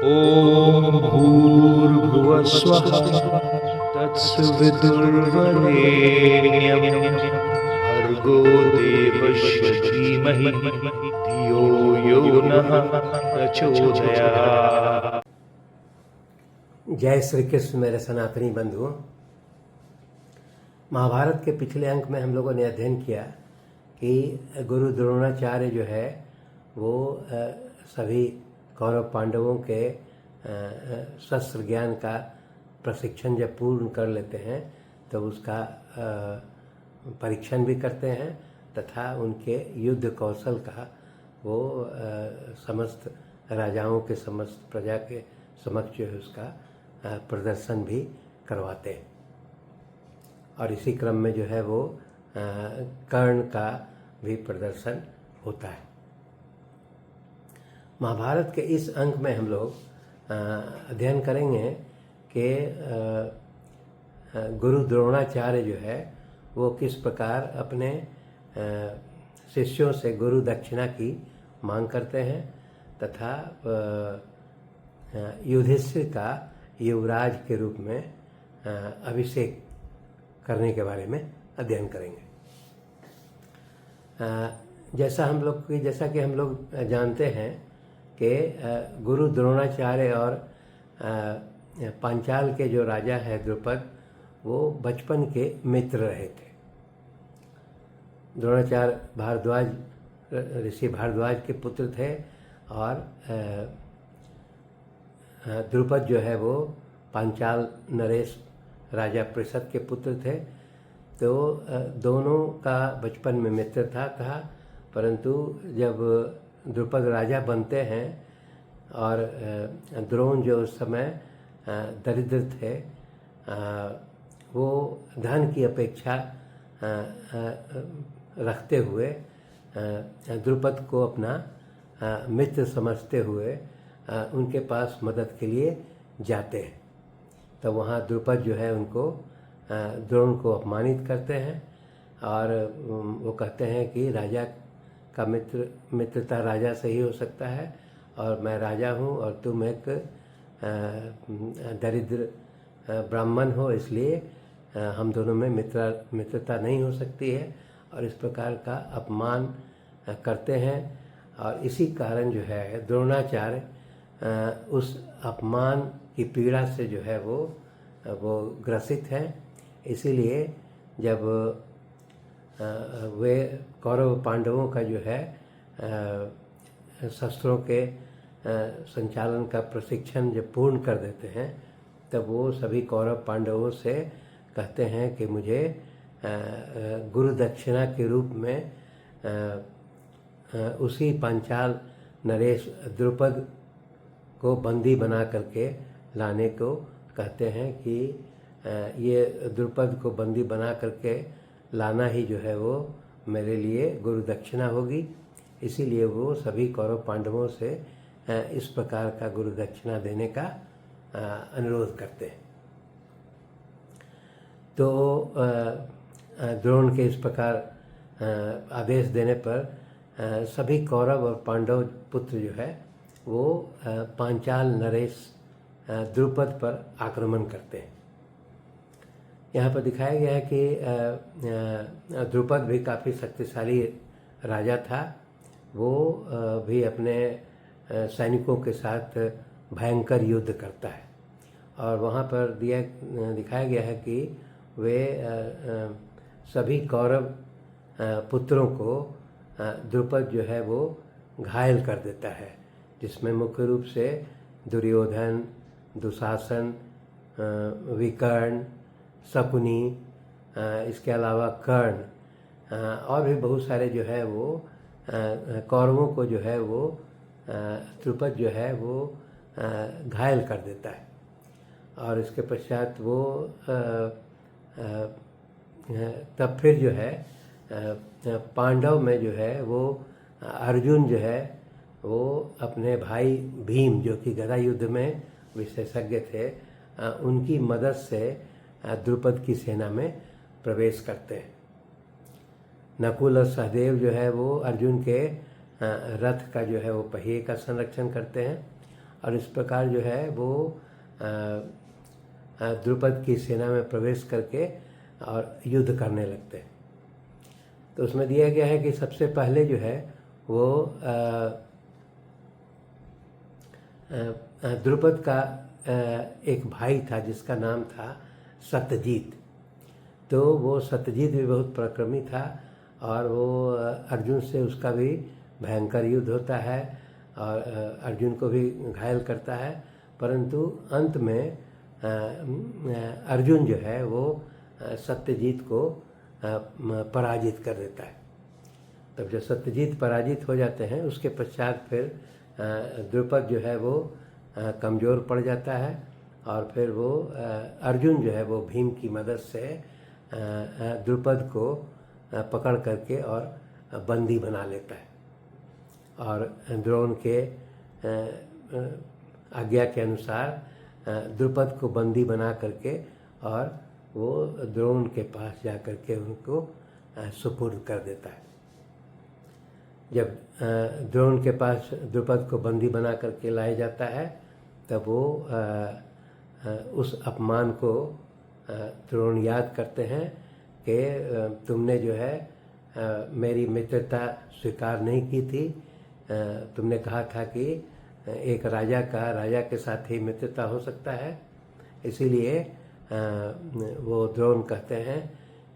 ॐ भूर्भुवः स्वः तत्सवितुर्वरेण्यं भर्गो देवस्य धीमहि धियो यो नः प्रचोदयात्। जय श्री कृष्ण मेरे सनातनी बंधुओं। महाभारत के पिछले अंक में हम लोगों ने अध्ययन किया कि गुरु द्रोणाचार्य जो है वो सभी कौरव पांडवों के शस्त्र ज्ञान का प्रशिक्षण जब पूर्ण कर लेते हैं तो उसका परीक्षण भी करते हैं तथा उनके युद्ध कौशल का वो समस्त राजाओं के समस्त प्रजा के समक्ष जो है उसका प्रदर्शन भी करवाते हैं। और इसी क्रम में जो है वो कर्ण का भी प्रदर्शन होता है। महाभारत के इस अंक में हम लोग अध्ययन करेंगे कि गुरु द्रोणाचार्य जो है वो किस प्रकार अपने शिष्यों से गुरु दक्षिणा की मांग करते हैं तथा युधिष्ठिर का युवराज के रूप में अभिषेक करने के बारे में अध्ययन करेंगे। जैसा कि हम लोग जानते हैं कि गुरु द्रोणाचार्य और पांचाल के जो राजा है द्रुपद वो बचपन के मित्र रहे थे। द्रोणाचार्य ऋषि भारद्वाज के पुत्र थे और द्रुपद जो है वो पांचाल नरेश राजा पृषद के पुत्र थे। तो दोनों का बचपन में मित्र था कहा, परंतु जब द्रुपद राजा बनते हैं और द्रोण जो उस समय दरिद्र थे वो धन की अपेक्षा रखते हुए द्रुपद को अपना मित्र समझते हुए उनके पास मदद के लिए जाते हैं। तो वहाँ द्रुपद जो है उनको द्रोण को अपमानित करते हैं और वो कहते हैं कि राजा का मित्रता राजा से ही हो सकता है और मैं राजा हूँ और तुम एक दरिद्र ब्राह्मण हो, इसलिए हम दोनों में मित्रता नहीं हो सकती है और इस प्रकार का अपमान करते हैं। और इसी कारण जो है द्रोणाचार्य उस अपमान की पीड़ा से जो है वो ग्रसित हैं। इसीलिए जब वे कौरव पांडवों का जो है शस्त्रों के संचालन का प्रशिक्षण जब पूर्ण कर देते हैं तब वो सभी कौरव पांडवों से कहते हैं कि मुझे गुरु दक्षिणा के रूप में उसी पांचाल नरेश द्रुपद को बंदी बना करके लाने को कहते हैं कि ये द्रुपद को बंदी बना करके लाना ही जो है वो मेरे लिए गुरु दक्षिणा होगी। इसीलिए वो सभी कौरव पांडवों से इस प्रकार का गुरु दक्षिणा देने का अनुरोध करते हैं। तो द्रोण के इस प्रकार आदेश देने पर सभी कौरव और पांडव पुत्र जो है वो पांचाल नरेश द्रुपद पर आक्रमण करते हैं। यहाँ पर दिखाया गया है कि द्रुपद भी काफ़ी शक्तिशाली राजा था। वो भी अपने सैनिकों के साथ भयंकर युद्ध करता है और वहाँ पर दिखाया गया है कि वे सभी कौरव पुत्रों को द्रुपद जो है वो घायल कर देता है, जिसमें मुख्य रूप से दुर्योधन, दुशासन, विकर्ण, शकुनी, इसके अलावा कर्ण और भी बहुत सारे जो है वो कौरवों को जो है वो द्रुपद जो है वो घायल कर देता है। और इसके पश्चात वो तब फिर जो है पांडव में जो है वो अर्जुन जो है वो अपने भाई भीम जो कि गदा युद्ध में विशेषज्ञ थे उनकी मदद से द्रुपद की सेना में प्रवेश करते हैं। नकुल और सहदेव जो है वो अर्जुन के रथ का जो है वो पहिए का संरक्षण करते हैं और इस प्रकार जो है वो द्रुपद की सेना में प्रवेश करके और युद्ध करने लगते हैं। तो उसमें दिया गया है कि सबसे पहले जो है वो द्रुपद का एक भाई था जिसका नाम था सत्यजीत। तो वो सत्यजीत भी बहुत पराक्रमी था और वो अर्जुन से उसका भी भयंकर युद्ध होता है और अर्जुन को भी घायल करता है, परंतु अंत में अर्जुन जो है वो सत्यजीत को पराजित कर देता है। तब जब सत्यजीत पराजित हो जाते हैं उसके पश्चात फिर द्रुपद जो है वो कमज़ोर पड़ जाता है और फिर वो अर्जुन जो है वो भीम की मदद से द्रुपद को पकड़ करके और बंदी बना लेता है और द्रोण के आज्ञा के अनुसार द्रुपद को बंदी बना करके और वो द्रोण के पास जा करके उनको सुपुर्द कर देता है। जब द्रोण के पास द्रुपद को बंदी बना करके लाया जाता है तब वो उस अपमान को द्रोण याद करते हैं कि तुमने जो है मेरी मित्रता स्वीकार नहीं की थी, तुमने कहा था कि एक राजा के साथ ही मित्रता हो सकता है, इसीलिए वो द्रोण कहते हैं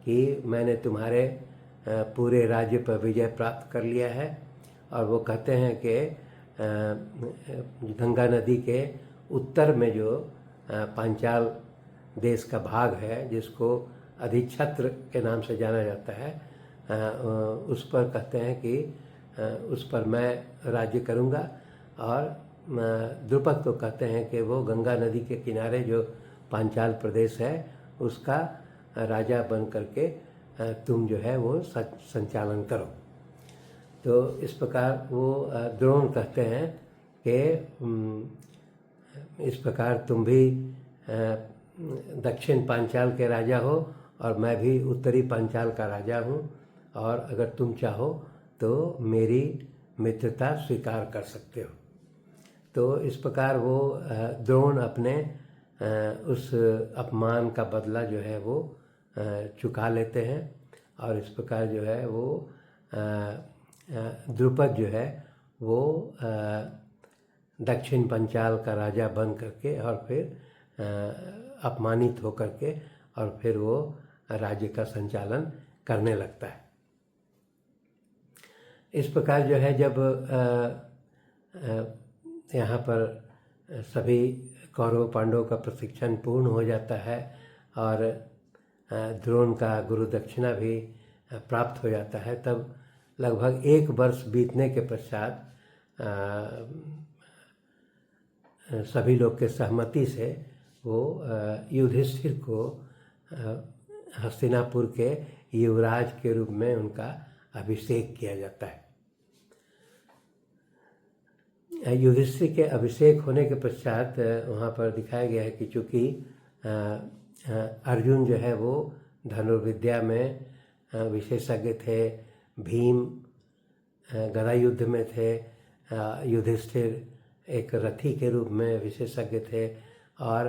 कि मैंने तुम्हारे पूरे राज्य पर विजय प्राप्त कर लिया है। और वो कहते हैं कि गंगा नदी के उत्तर में जो पांचाल देश का भाग है जिसको अधिछत्र के नाम से जाना जाता है, उस पर कहते हैं कि उस पर मैं राज्य करूंगा। और द्रुपद को कहते हैं कि वो गंगा नदी के किनारे जो पांचाल प्रदेश है उसका राजा बन करके तुम जो है वो संचालन करो। तो इस प्रकार वो द्रोण कहते हैं कि इस प्रकार तुम भी दक्षिण पांचाल के राजा हो और मैं भी उत्तरी पांचाल का राजा हूँ, और अगर तुम चाहो तो मेरी मित्रता स्वीकार कर सकते हो। तो इस प्रकार वो द्रोण अपने उस अपमान का बदला जो है वो चुका लेते हैं और इस प्रकार जो है वो द्रुपद जो है वो दक्षिण पंचाल का राजा बन करके और फिर अपमानित होकर के और फिर वो राज्य का संचालन करने लगता है। इस प्रकार जो है जब यहाँ पर सभी कौरव पांडवों का प्रशिक्षण पूर्ण हो जाता है और द्रोण का गुरु दक्षिणा भी प्राप्त हो जाता है, तब लगभग 1 वर्ष बीतने के पश्चात सभी लोग के सहमति से वो युधिष्ठिर को हस्तिनापुर के युवराज के रूप में उनका अभिषेक किया जाता है। युधिष्ठिर के अभिषेक होने के पश्चात वहाँ पर दिखाया गया है कि चूँकि अर्जुन जो है वो धनुर्विद्या में विशेषज्ञ थे, भीम गदा युद्ध में थे, युधिष्ठिर एक रथी के रूप में विशेषज्ञ थे और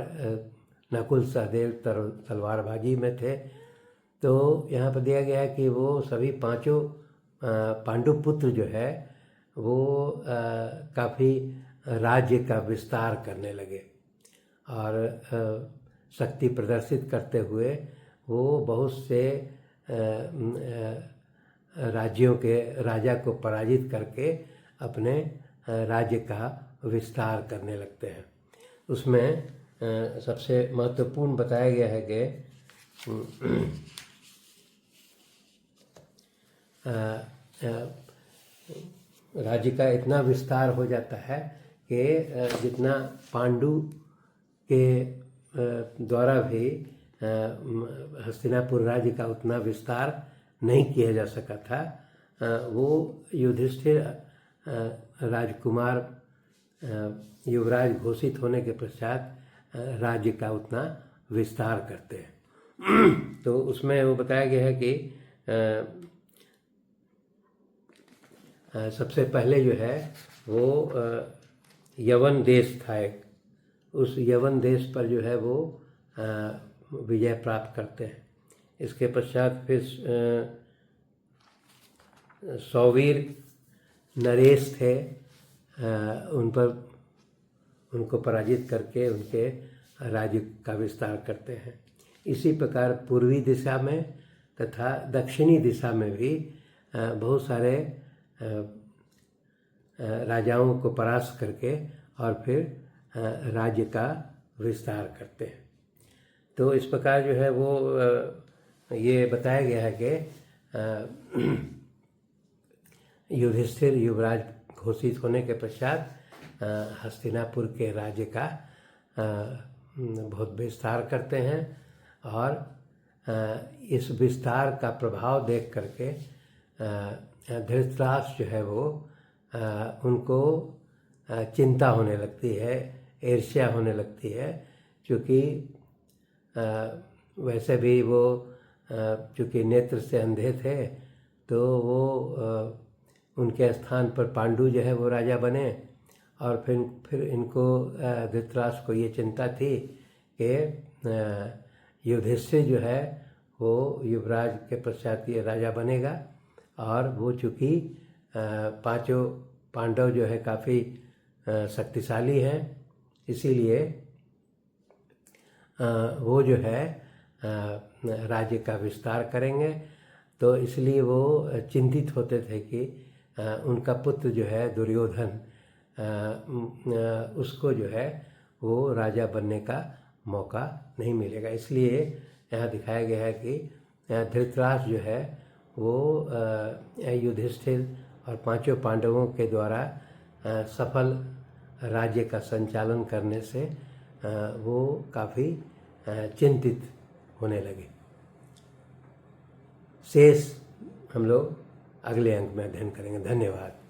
नकुल सहदेव तलवारबाजी में थे। तो यहाँ पर दिया गया है कि वो सभी पांचों पांडुपुत्र जो है वो काफ़ी राज्य का विस्तार करने लगे और शक्ति प्रदर्शित करते हुए वो बहुत से राज्यों के राजा को पराजित करके अपने राज्य का विस्तार करने लगते हैं। उसमें सबसे महत्वपूर्ण बताया गया है कि राज्य का इतना विस्तार हो जाता है कि जितना पांडु के द्वारा भी हस्तिनापुर राज्य का उतना विस्तार नहीं किया जा सका था, वो युधिष्ठिर राजकुमार युवराज घोषित होने के पश्चात राज्य का उतना विस्तार करते हैं। तो उसमें वो बताया गया है कि सबसे पहले जो है वो यवन देश था एक, उस यवन देश पर जो है वो विजय प्राप्त करते हैं। इसके पश्चात फिर सौवीर नरेश थे, उनको पराजित करके उनके राज्य का विस्तार करते हैं। इसी प्रकार पूर्वी दिशा में तथा दक्षिणी दिशा में भी बहुत सारे राजाओं को परास्त करके और फिर राज्य का विस्तार करते हैं। तो इस प्रकार जो है वो ये बताया गया है कि युधिष्ठिर युवराज घोषित होने के पश्चात हस्तिनापुर के राज्य का बहुत विस्तार करते हैं और इस विस्तार का प्रभाव देख करके धृतराष्ट्र जो है वो उनको चिंता होने लगती है, ईर्ष्या होने लगती है, क्योंकि वैसे भी वो चूँकि नेत्र से अंधे थे तो वो उनके स्थान पर पांडु जो है वो राजा बने। और फिर इनको धृतराष्ट्र को ये चिंता थी कि युधिष्ठिर जो है वो युवराज के पश्चात ये राजा बनेगा, और वो चूँकि पांचों पांडव जो है काफ़ी शक्तिशाली हैं, इसीलिए वो जो है राज्य का विस्तार करेंगे। तो इसलिए वो चिंतित होते थे कि उनका पुत्र जो है दुर्योधन, उसको जो है वो राजा बनने का मौका नहीं मिलेगा। इसलिए यहाँ दिखाया गया है कि धृतराष्ट्र जो है वो युधिष्ठिर और पांचों पांडवों के द्वारा सफल राज्य का संचालन करने से वो काफ़ी चिंतित होने लगे। शेष हम लोग अगले अंक में अध्ययन करेंगे। धन्यवाद।